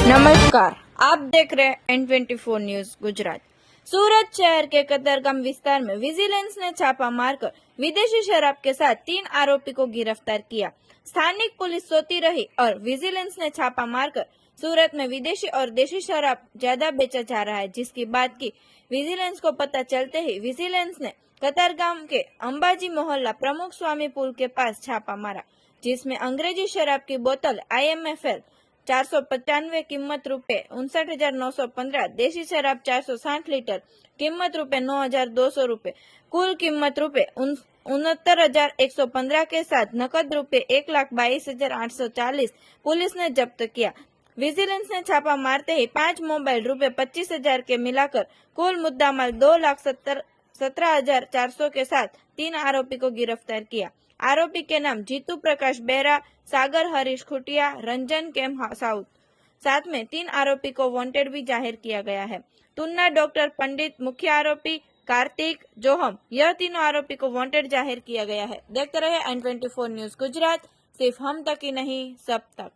नमस्कार, आप देख रहे हैं N24 न्यूज गुजरात। सूरत शहर के कतरगाम विस्तार में विजिलेंस ने छापा मारकर विदेशी शराब के साथ 3 आरोपी को गिरफ्तार किया। स्थानिक पुलिस सोती रही और विजिलेंस ने छापा मारकर सूरत में विदेशी और देशी शराब ज्यादा बेचा जा रहा है, जिसकी बात की विजिलेंस को पता चलते ही विजिलेंस ने कतरगाम के अंबाजी मोहल्ला प्रमुख स्वामी पुल के पास छापा मारा, जिसमें अंग्रेजी शराब की बोतल IMFL 495 कीमत रुपए 59,915, देशी शराब 460 लीटर कीमत रुपए 9,200 रुपए, कुल कीमत रुपए 69,115 के साथ नकद रुपए 1,22,840 पुलिस ने जब्त किया। विजिलेंस ने छापा मारते ही 5 मोबाइल रुपए 25,000 के मिलाकर कुल मुद्दामाल 2,17,400 के साथ 3 आरोपी को गिरफ्तार किया। आरोपी के नाम जीतू प्रकाश बेरा, सागर हरीश खुटिया, रंजन केम साउथ। साथ में 3 आरोपी को वांटेड भी जाहिर किया गया है। तुन्ना डॉक्टर पंडित मुख्य आरोपी, कार्तिक जोहम, यह तीनों आरोपी को वांटेड जाहिर किया गया है। देखते रहे N24 न्यूज गुजरात, सिर्फ हम तक ही नहीं सब तक।